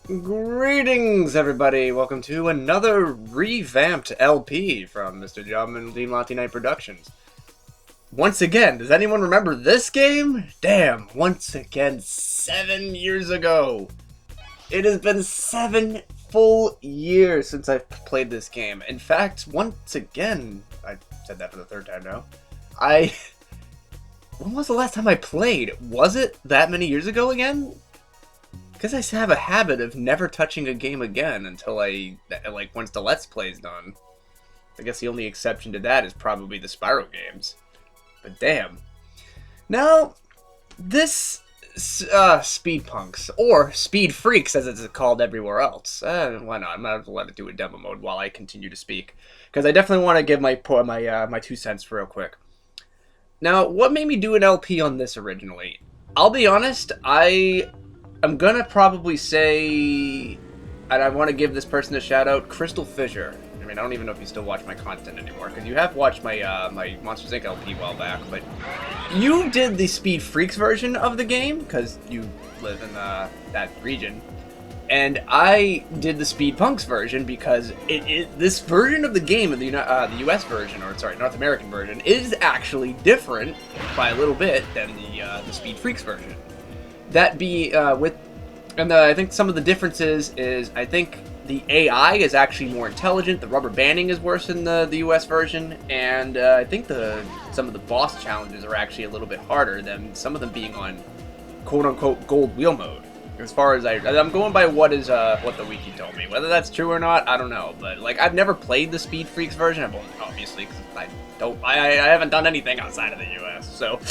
Greetings, everybody! Welcome to another revamped LP from Mr. John and Team Monty Night Productions. Once again, does anyone remember this game? Damn, once again, 7 years ago! It has been 7 full years since I've played this game. In fact, once again, I said that for the third time now, when was the last time I played? Was it that many years ago again? Because I have a habit of never touching a game again until once the Let's Play is done. I guess the only exception to that is probably the Spyro games. But damn. Now, this Speed Punks, or Speed Freaks as it's called everywhere else. Why not? I'm going to let it do a demo mode while I continue to speak. Because I definitely want to give my 2 cents real quick. Now, what made me do an LP on this originally? I'll be honest, I'm gonna probably say, and I want to give this person a shout out, Crystal Fissure. I mean, I don't even know if you still watch my content anymore, because you have watched my my Monsters Inc. LP a while back, but you did the Speed Freaks version of the game, because you live in that region, and I did the Speed Punks version, because this version of the game, the US version, or sorry, North American version, is actually different by a little bit than the Speed Freaks version. That be I think some of the differences is I think the AI is actually more intelligent. The rubber banding is worse in the US version, and I think some of the boss challenges are actually a little bit harder than some of them being on quote unquote gold wheel mode. As far as I'm going by what the wiki told me. Whether that's true or not, I don't know. But like I've never played the Speed Freaks version. Well, obviously, because I haven't done anything outside of the US, so.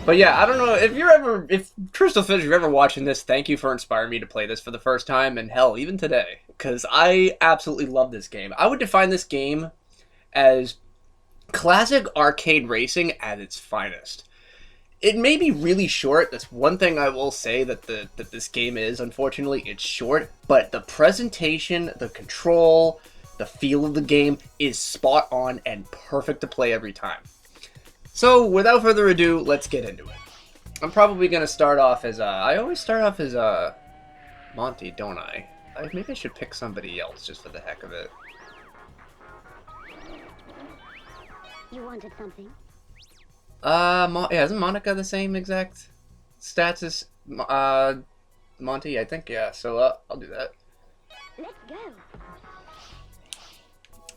But yeah, I don't know, if Crystal Fissure, you're ever watching this, thank you for inspiring me to play this for the first time, and hell, even today, because I absolutely love this game. I would define this game as classic arcade racing at its finest. It may be really short. That's one thing I will say that this game is, unfortunately, it's short, but the presentation, the control, the feel of the game is spot on and perfect to play every time. So, without further ado, let's get into it. I'm probably going to start off as, I always start off as, Monty, don't I? Maybe I should pick somebody else, just for the heck of it. You wanted something? Yeah, isn't Monica the same exact stats as, Monty? I think, yeah, so, I'll do that. Let's go.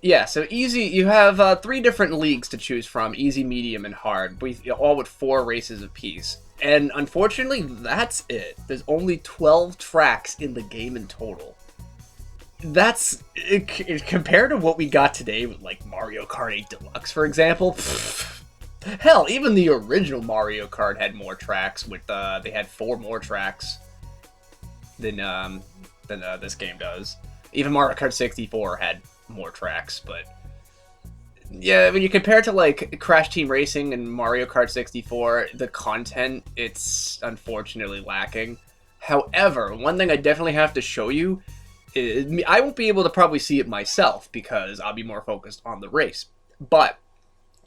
Yeah, so easy, you have 3 different leagues to choose from, easy, medium, and hard, all with 4 races apiece. And unfortunately, that's it. There's only 12 tracks in the game in total. That's, compared to what we got today with like Mario Kart 8 Deluxe, for example, hell, even the original Mario Kart had more tracks, they had 4 more tracks than this game does. Even Mario Kart 64 had more tracks, but yeah, when you compare it to like Crash Team Racing and Mario Kart 64, the content, it's unfortunately lacking. However, one thing I definitely have to show you is, I won't be able to probably see it myself because I'll be more focused on the race, but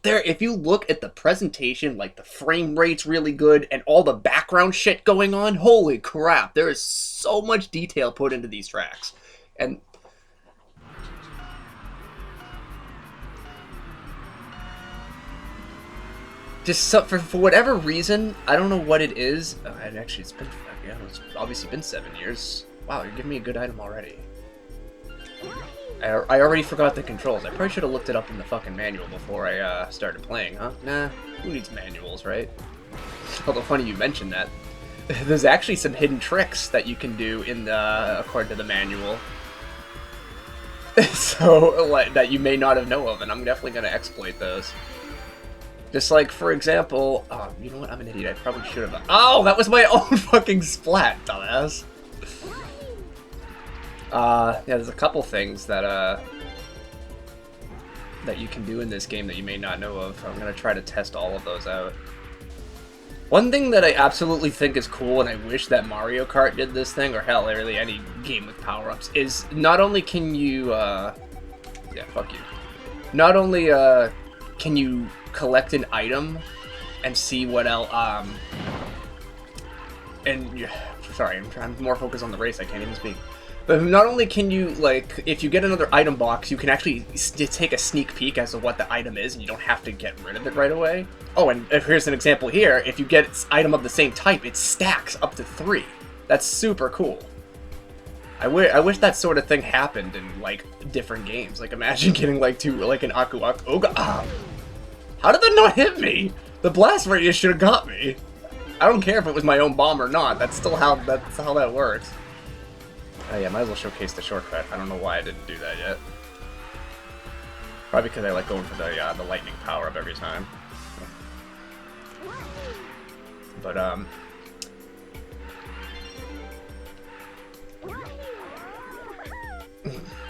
if you look at the presentation, like the frame rate's really good and all the background shit going on, holy crap, there is so much detail put into these tracks. And just for whatever reason, I don't know what it is. Actually, it's obviously been 7 years. Wow, you're giving me a good item already. I already forgot the controls. I probably should have looked it up in the fucking manual before I started playing, huh? Nah, who needs manuals, right? Although funny you mentioned that. There's actually some hidden tricks that you can do according to the manual. So, that you may not have known of, and I'm definitely going to exploit those. Just like, for example, oh, you know what, I'm an idiot, I probably should have, oh, that was my own fucking splat, dumbass. Yeah, there's a couple things that you can do in this game that you may not know of. I'm gonna try to test all of those out. One thing that I absolutely think is cool, and I wish that Mario Kart did this thing, or hell, really any game with power-ups, is not only can you, yeah, fuck you. Not only, can you collect an item and see what else, and sorry, I'm trying to more focus on the race. I can't even speak. But not only can you, like, if you get another item box, you can actually take a sneak peek as to what the item is, and you don't have to get rid of it right away. Oh, and here's an example here. If you get an item of the same type, it stacks up to 3. That's super cool. I wish that sort of thing happened in, like, different games. Like, imagine getting, like, an Aku Aku. Oh, God. How did that not hit me? The blast radius should have got me. I don't care if it was my own bomb or not. That's how that works. Oh yeah, might as well showcase the shortcut. I don't know why I didn't do that yet. Probably because I like going for the lightning power up every time. But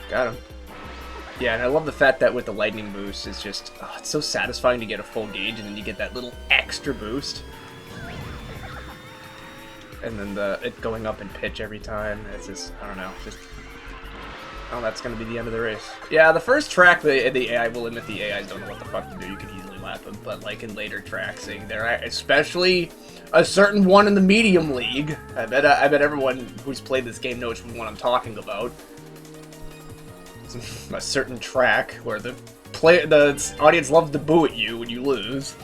got him. Yeah, and I love the fact that with the lightning boost, it's just it's so satisfying to get a full gauge, and then you get that little extra boost. And then it going up in pitch every time. It's just, I don't know, just... Oh, that's gonna be the end of the race. Yeah, the first track, the AI will admit the AIs don't know what the fuck to do. You can easily lap them, but like in later tracks, they're especially a certain one in the medium league. I bet everyone who's played this game knows what I'm talking about. A certain track where the audience loves to boo at you when you lose.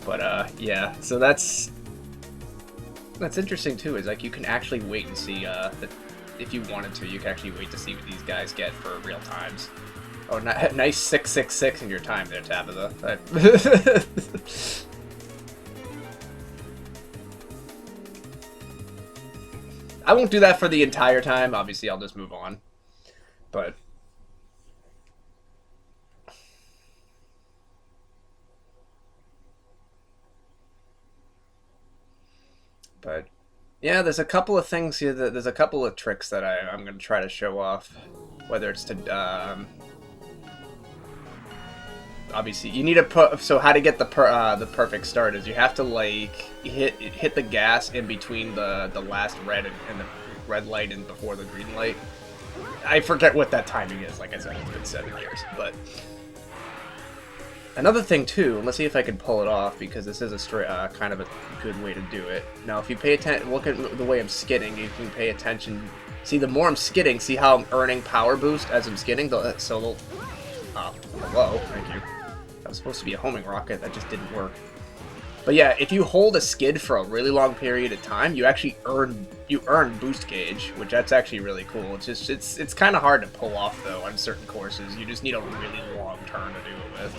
But, yeah, so that's interesting, too, is, like, you can actually wait and see, if you wanted to, you can actually wait to see what these guys get for real times. Oh, nice 666 in your time there, Tabitha. I won't do that for the entire time, obviously I'll just move on. But... But, yeah, there's a couple of things here, there's a couple of tricks that I'm going to try to show off. Whether it's to, obviously, you need to so how to get the perfect start is you have to, like, hit the gas in between the last red and the red light and before the green light. I forget what that timing is, like I said, it's been 7 years, but... Another thing, too, let's see if I can pull it off, because this is a kind of a good way to do it. Now, if you pay attention, look at the way I'm skidding, you can pay attention. See, the more I'm skidding, see how I'm earning power boost as I'm skidding? Oh, hello, thank you. That was supposed to be a homing rocket, that just didn't work. But yeah, if you hold a skid for a really long period of time, you actually earn boost gauge, which that's actually really cool. It's just, it's kind of hard to pull off, though, on certain courses. You just need a really long turn to do it with.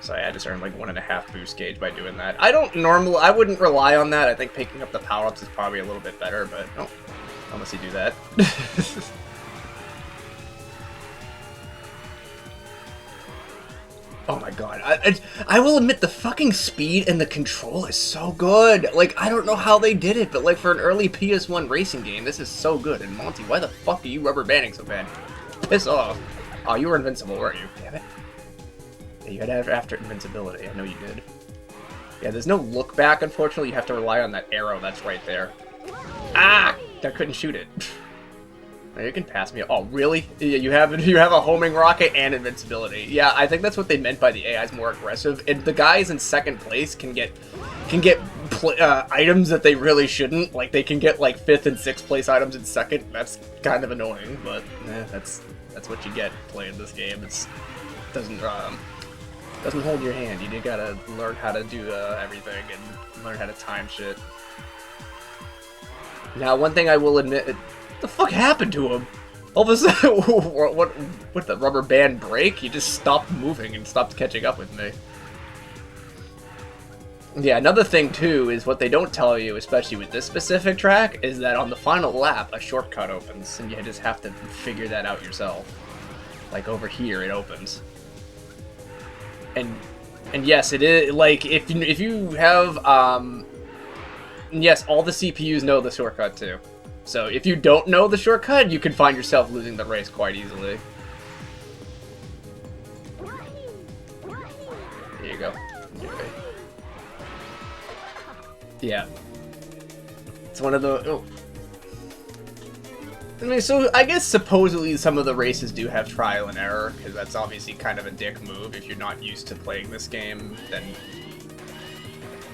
So I just earned like 1.5 boost gauge by doing that. I wouldn't rely on that. I think picking up the power-ups is probably a little bit better, but no, unless you do that. Oh my god, I will admit the fucking speed and the control is so good. Like, I don't know how they did it, but like for an early PS1 racing game, this is so good. And Monty, why the fuck are you rubber banding so bad? Piss off. Oh, you were invincible, weren't you? Damn it. Yeah, you had after invincibility. I know you did. Yeah, there's no look back, unfortunately. You have to rely on that arrow that's right there. Ah! I couldn't shoot it. Oh, you can pass me. Oh, really? Yeah, you have a homing rocket and invincibility. Yeah, I think that's what they meant by the AI's more aggressive. And the guys in second place can get items that they really shouldn't. Like, they can get like 5th and 6th place items in second. That's kind of annoying, but that's what you get playing this game. It doesn't hold your hand. You gotta learn how to do everything and learn how to time shit. Now, one thing I will admit, what the fuck happened to him? All of a sudden, what the rubber band break? He just stopped moving and stopped catching up with me. Yeah, another thing too is what they don't tell you, especially with this specific track, is that on the final lap, a shortcut opens, and you just have to figure that out yourself. Like over here, it opens. And yes, it is, like, if you have, yes, all the CPUs know the shortcut too. So if you don't know the shortcut, you can find yourself losing the race quite easily. There you go. Okay. Yeah. It's one of the... Oh. I mean, so I guess supposedly some of the races do have trial and error, because that's obviously kind of a dick move if you're not used to playing this game, then...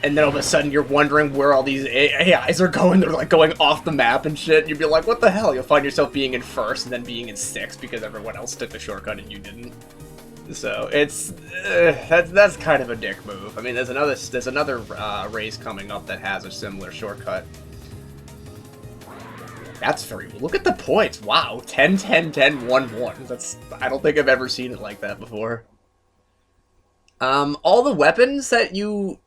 And then all of a sudden you're wondering where all these AIs are going, they're like going off the map and shit, you'd be like, what the hell? You'll find yourself being in first and then being in sixth because everyone else took the shortcut and you didn't. So, it's... that's kind of a dick move. I mean, there's another race coming up that has a similar shortcut. That's very... Look at the points. Wow. 10, 10, 10, 1, 1. That's... I don't think I've ever seen it like that before. All the weapons that you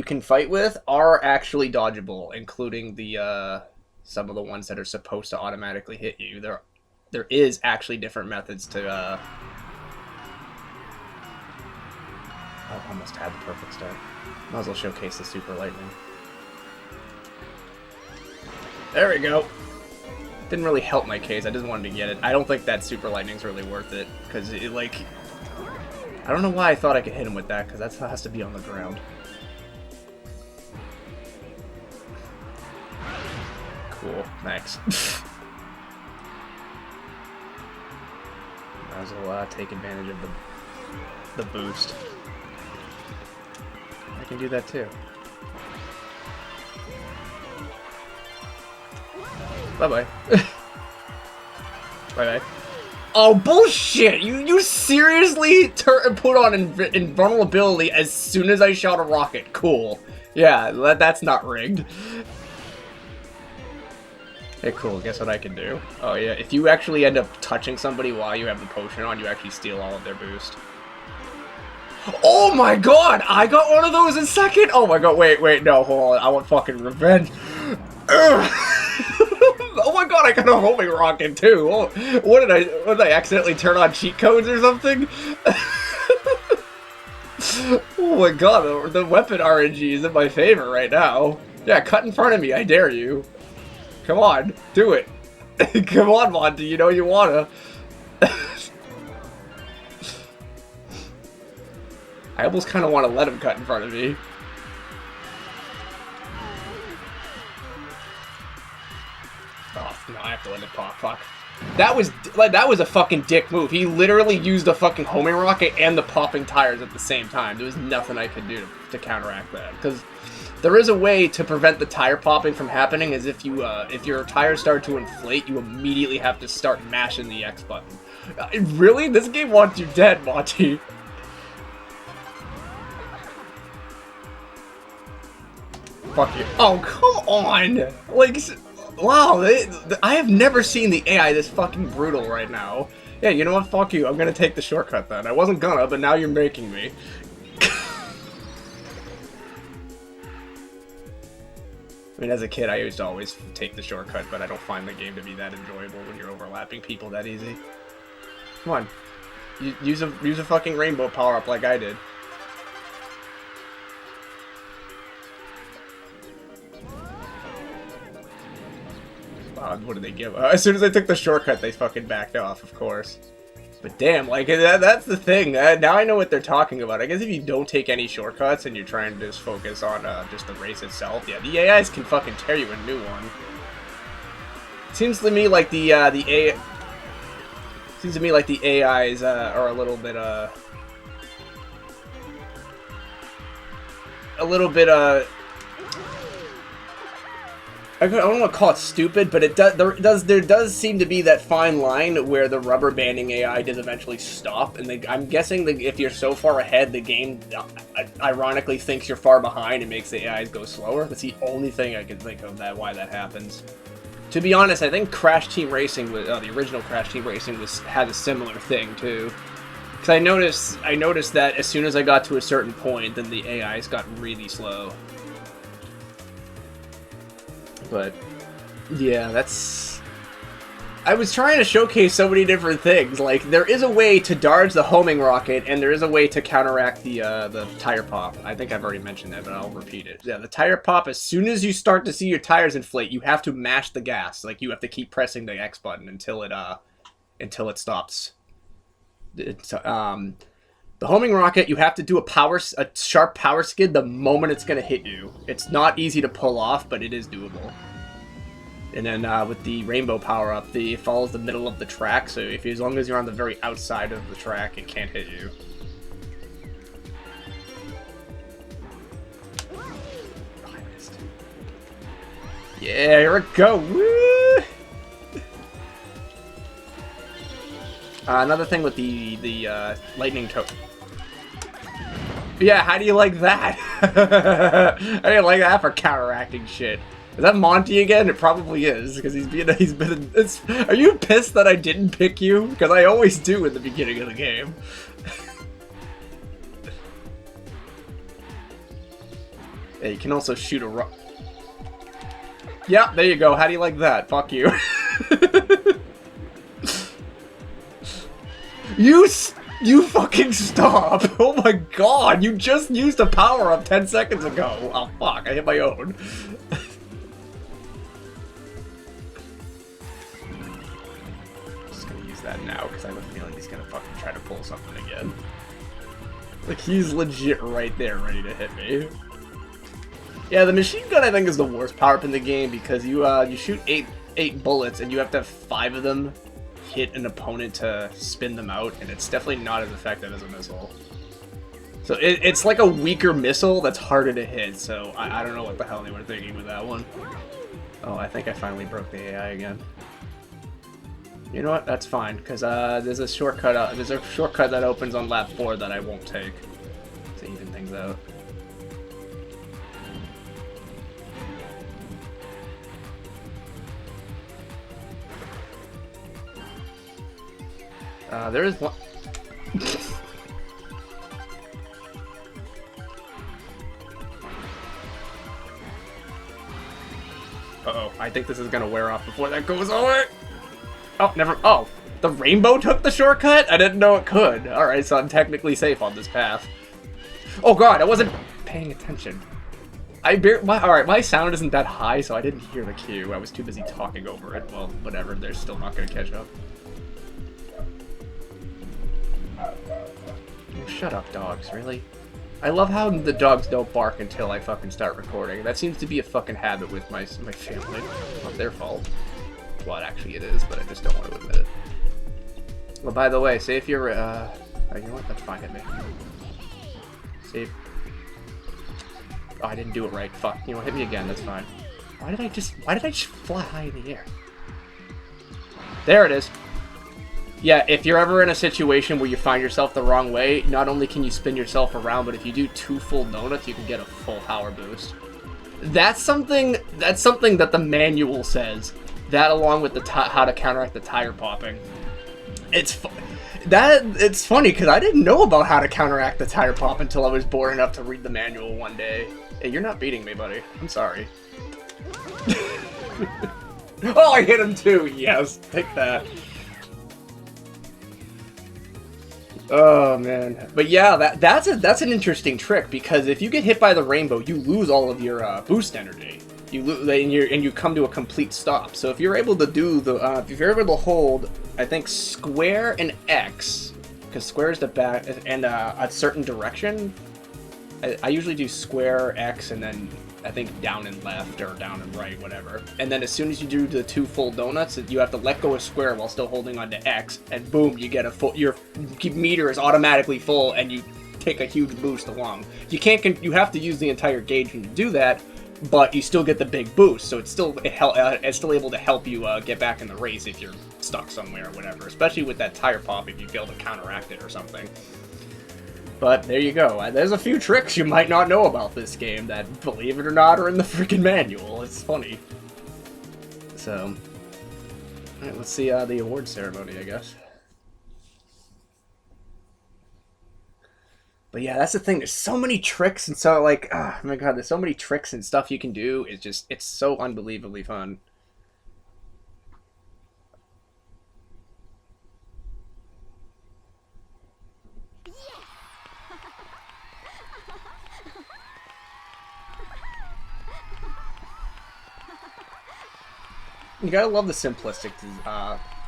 can fight with are actually dodgeable, including the, some of the ones that are supposed to automatically hit you. There is actually different methods to, Oh, I almost had the perfect start. Might as well showcase the Super Lightning. There we go. Didn't really help my case, I just wanted to get it. I don't think that Super Lightning's really worth it, because it, like... I don't know why I thought I could hit him with that, because that has to be on the ground. Cool, thanks. Might as well take advantage of the boost. I can do that too. Bye-bye. Bye-bye. Oh, bullshit! You seriously put on invulnerability as soon as I shot a rocket. Cool. Yeah, that's not rigged. Hey, cool. Guess what I can do? Oh, yeah. If you actually end up touching somebody while you have the potion on, you actually steal all of their boost. Oh my god! I got one of those in second! Oh my god, wait, no, hold on. I want fucking revenge. Oh my god, I got a homing rocket too. Oh, what did I accidentally turn on cheat codes or something? Oh my god, the weapon RNG is in my favor right now. Yeah, cut in front of me, I dare you. Come on, do it. Come on, Monty, you know you wanna. I almost kind of want to let him cut in front of me. Oh, no, I have to let it pop. Fuck. That was a fucking dick move. He literally used the fucking homing rocket and the popping tires at the same time. There was nothing I could do to counteract that. Because there is a way to prevent the tire popping from happening, is if you if your tires start to inflate, you immediately have to start mashing the X button. Really? This game wants you dead, Monty. Fuck you. Oh, come on! Like, wow, I have never seen the AI this fucking brutal right now. Yeah, you know what? Fuck you. I'm gonna take the shortcut then. I wasn't gonna, but now you're making me. I mean, as a kid, I used to always take the shortcut, but I don't find the game to be that enjoyable when you're overlapping people that easy. Come on. Use a fucking rainbow power-up like I did. What did they give? As soon as I took the shortcut, they fucking backed off, of course. But damn, like, that's the thing. Now I know what they're talking about. I guess if you don't take any shortcuts and you're trying to just focus on just the race itself, yeah, the AIs can fucking tear you a new one. Seems to me like the AIs are a little bit I don't want to call it stupid, but there does seem to be that fine line where the rubber banding AI does eventually stop, and I'm guessing that if you're so far ahead, the game ironically thinks you're far behind and makes the AIs go slower. That's the only thing I can think of why that happens. To be honest, I think Crash Team Racing was the original Crash Team Racing had a similar thing too. Because I noticed that as soon as I got to a certain point, then the AIs got really slow. But, yeah, that's... I was trying to showcase so many different things. Like, there is a way to dodge the homing rocket, and there is a way to counteract the tire pop. I think I've already mentioned that, but I'll repeat it. Yeah, the tire pop, as soon as you start to see your tires inflate, you have to mash the gas. Like, you have to keep pressing the X button until it stops. The homing rocket, you have to do a sharp power skid the moment it's going to hit you. It's not easy to pull off, but it is doable. And then with the rainbow power-up, it follows the middle of the track, so as long as you're on the very outside of the track, it can't hit you. Oh, I missed. Yeah, here we go! Woo! Another thing with the lightning token. Yeah, how do you like that? How do you like that for counteracting shit? Is that Monty again? It probably is, because he's been. Are you pissed that I didn't pick you? Because I always do in the beginning of the game. Yeah, you can also shoot a rock. Yeah, there you go. How do you like that? Fuck you. You fucking stop! Oh my god, you just used a power-up 10 seconds ago! Oh fuck, I hit my own. I'm just gonna use that now, because I have a feeling he's gonna fucking try to pull something again. Like, he's legit right there, ready to hit me. Yeah, the machine gun I think is the worst power-up in the game, because you shoot eight bullets, and you have to have 5 of them hit an opponent to spin them out, and it's definitely not as effective as a missile. So it's like a weaker missile that's harder to hit, so I don't know what the hell they were thinking with that one. Oh, I think I finally broke the AI again. You know what? That's fine, because there's a shortcut that opens on lap 4 that I won't take to even things out. There is one. Uh-oh, I think this is gonna wear off before that goes away. Oh, never. Oh, the rainbow took the shortcut? I didn't know it could. Alright, so I'm technically safe on this path. Oh god, I wasn't paying attention. Alright, my sound isn't that high, so I didn't hear the cue. I was too busy talking over it. Well, whatever, they're still not gonna catch up. Shut up, dogs, really? I love how the dogs don't bark until I fucking start recording. That seems to be a fucking habit with my family. Not their fault. Well, actually it is, but I just don't want to admit it. Well, by the way, say if you're, you know what? That's fine, hit me. Save. Oh, I didn't do it right. Fuck. You know, hit me again, that's fine. Why did I just fly high in the air? There it is. Yeah, if you're ever in a situation where you find yourself the wrong way, not only can you spin yourself around, but if you do 2 full donuts, you can get a full power boost. That's something that the manual says. That, along with the how to counteract the tire popping. It's funny because I didn't know about how to counteract the tire pop until I was bored enough to read the manual one day. Hey, you're not beating me, buddy. I'm sorry. Oh, I hit him too. Yes, take that. Oh man, but yeah, that's an interesting trick, because if you get hit by the rainbow, you lose all of your boost energy. You lose, and you come to a complete stop. So if you're able to do if you're able to hold, I think square and X, because square is the back, and a certain direction. I usually do square, X, and then I think down and left or down and right, whatever. And then as soon as you do the 2 full donuts, you have to let go of square while still holding on to X, and boom, you get a full. Your meter is automatically full, and you take a huge boost along. You have to use the entire gauge when you do that, but you still get the big boost. So it's still able to help you get back in the race if you're stuck somewhere or whatever. Especially with that tire pop, if you fail to counteract it or something. But there you go. There's a few tricks you might not know about this game that, believe it or not, are in the freaking manual. It's funny. So, alright, let's see the award ceremony, I guess. But yeah, that's the thing. There's so many tricks, and so, like, oh my god, there's so many tricks and stuff you can do. It's so unbelievably fun. You gotta love the simplistic,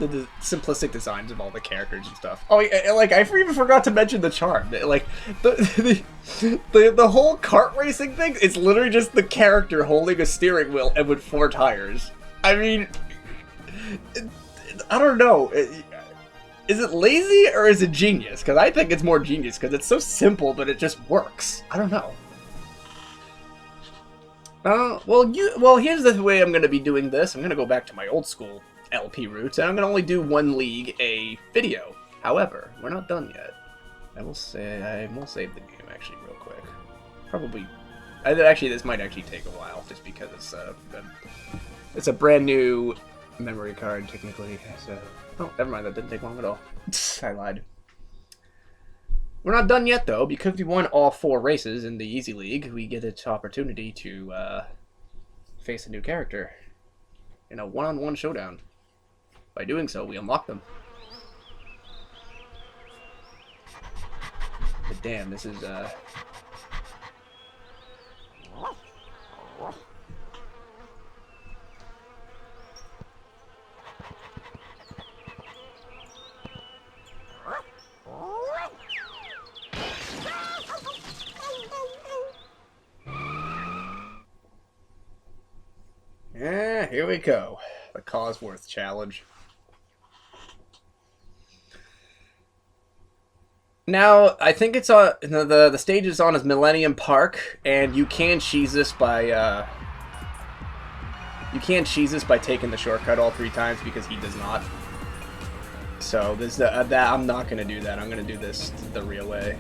the simplistic designs of all the characters and stuff. Oh, like I even forgot to mention the charm. Like the whole kart racing thing is literally just the character holding a steering wheel and with 4 tires. I mean, I don't know. Is it lazy or is it genius? Because I think it's more genius because it's so simple, but it just works. I don't know. Well, here's the way I'm going to be doing this. I'm going to go back to my old school LP roots, and I'm going to only do one league a video. However, we're not done yet. I will save the game actually real quick. Probably. Actually, this might actually take a while just because it's a brand new memory card technically. So, oh, never mind. That didn't take long at all. I lied. We're not done yet, though, because we won all 4 races in the Easy League. We get an opportunity to face a new character in a one-on-one showdown. By doing so, we unlock them. But damn, this is yeah, here we go. The Cosworth Challenge. Now, I think it's on the stage is on is Millennium Park, and you can cheese this by taking the shortcut all 3 times because he does not. So this that I'm not gonna do that. I'm gonna do this the real way.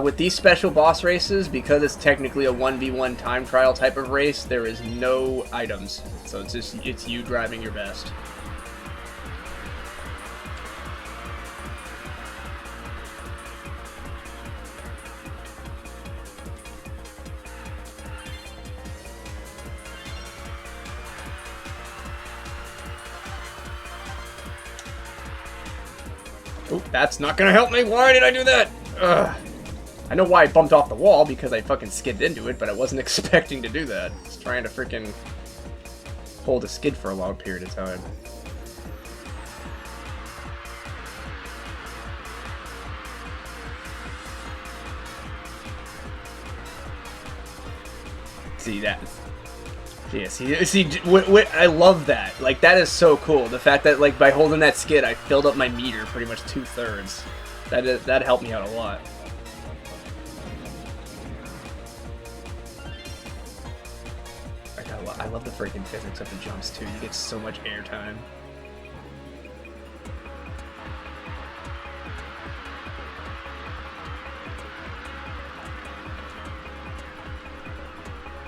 With these special boss races, because it's technically a 1v1 time trial type of race, there is no items. So it's you driving your best. Oh, that's not gonna help me. Why did I do that? Ugh. I know why I bumped off the wall, because I fucking skidded into it, but I wasn't expecting to do that. I was trying to freaking hold a skid for a long period of time. See that? Yeah, see, I love that. Like, that is so cool. The fact that, like, by holding that skid, I filled up my meter pretty much 2/3. That helped me out a lot. I love the freaking physics of the jumps, too. You get so much airtime.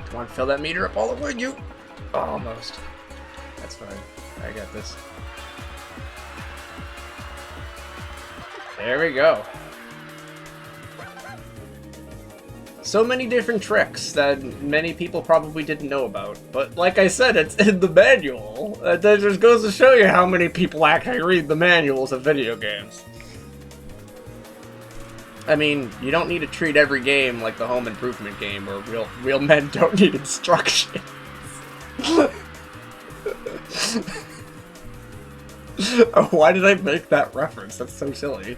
Come on, fill that meter up all the way, you. Oh, almost. That's fine. I got this. There we go. So many different tricks that many people probably didn't know about. But like I said, it's in the manual. That just goes to show you how many people actually read the manuals of video games. I mean, you don't need to treat every game like the Home Improvement game where real men don't need instructions. Oh, why did I make that reference? That's so silly.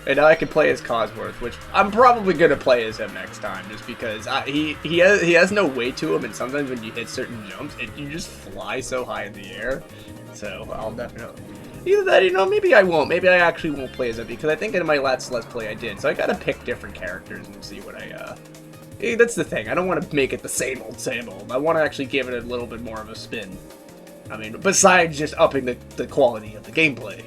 And now I can play as Cosworth, which I'm probably gonna play as him next time, just because he has no weight to him, and sometimes when you hit certain jumps, you just fly so high in the air. So I'll definitely either that, you know, maybe I won't. Maybe I actually won't play as him, because I think in my last Let's Play I did. So I gotta pick different characters and see what that's the thing. I don't want to make it the same old, same old. I want to actually give it a little bit more of a spin. I mean, besides just upping the quality of the gameplay.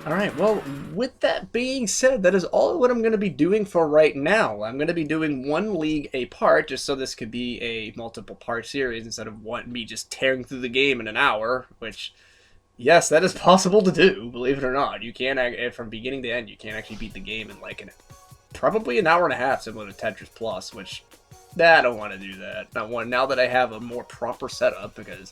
Alright, well, with that being said, that is all what I'm going to be doing for right now. I'm going to be doing one league a part, just so this could be a multiple part series instead of me just tearing through the game in an hour, which, yes, that is possible to do, believe it or not. You can, from beginning to end, you can actually beat the game in like probably an hour and a half, similar to Tetris Plus, which, I don't want to do that. Now that I have a more proper setup, because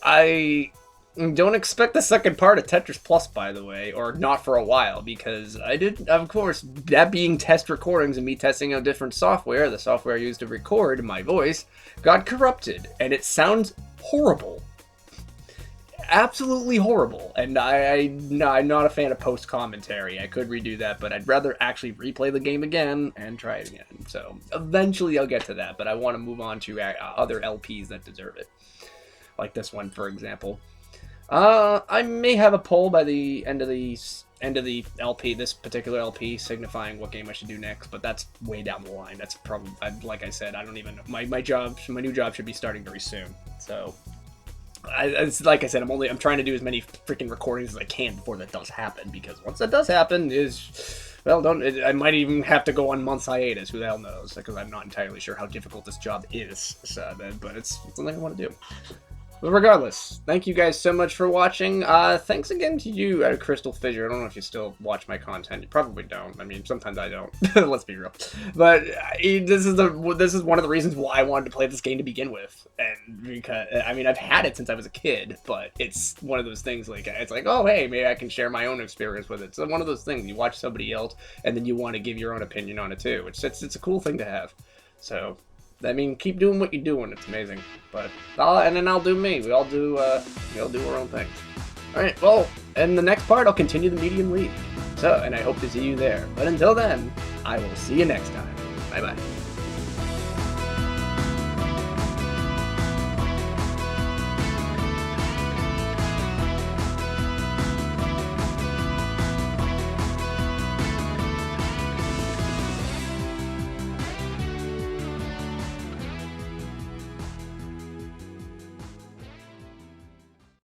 I don't expect the second part of Tetris Plus, by the way, or not for a while, because I did, of course, that being test recordings and me testing out different software, the software I used to record my voice, got corrupted, and it sounds horrible. absolutely horrible, and no, I'm not a fan of post commentary. I could redo that, but I'd rather actually replay the game again and try it again. So eventually I'll get to that, but I want to move on to other LPs that deserve it, like this one, for example. I may have a poll by the end of the LP, this particular LP, signifying what game I should do next, but that's way down the line. That's probably, like I said, I don't even know. My new job should be starting very soon. So, it's like I said, I'm trying to do as many freaking recordings as I can before that does happen, because once that does happen, I might even have to go on months hiatus. Who the hell knows? Because I'm not entirely sure how difficult this job is. So, but it's something I want to do. But regardless, thank you guys so much for watching. Thanks again to you, Crystal Fissure. I don't know if you still watch my content. You probably don't. I mean, sometimes I don't. Let's be real. But this is one of the reasons why I wanted to play this game to begin with. And because, I mean, I've had it since I was a kid, but it's one of those things, like, it's like, oh, hey, maybe I can share my own experience with it. So one of those things, you watch somebody else, and then you want to give your own opinion on it, too. It's a cool thing to have. So, I mean, keep doing what you're doing. It's amazing. But and then I'll do me. We all do our own things. All right. Well, in the next part, I'll continue the medium league. So, and I hope to see you there. But until then, I will see you next time. Bye bye.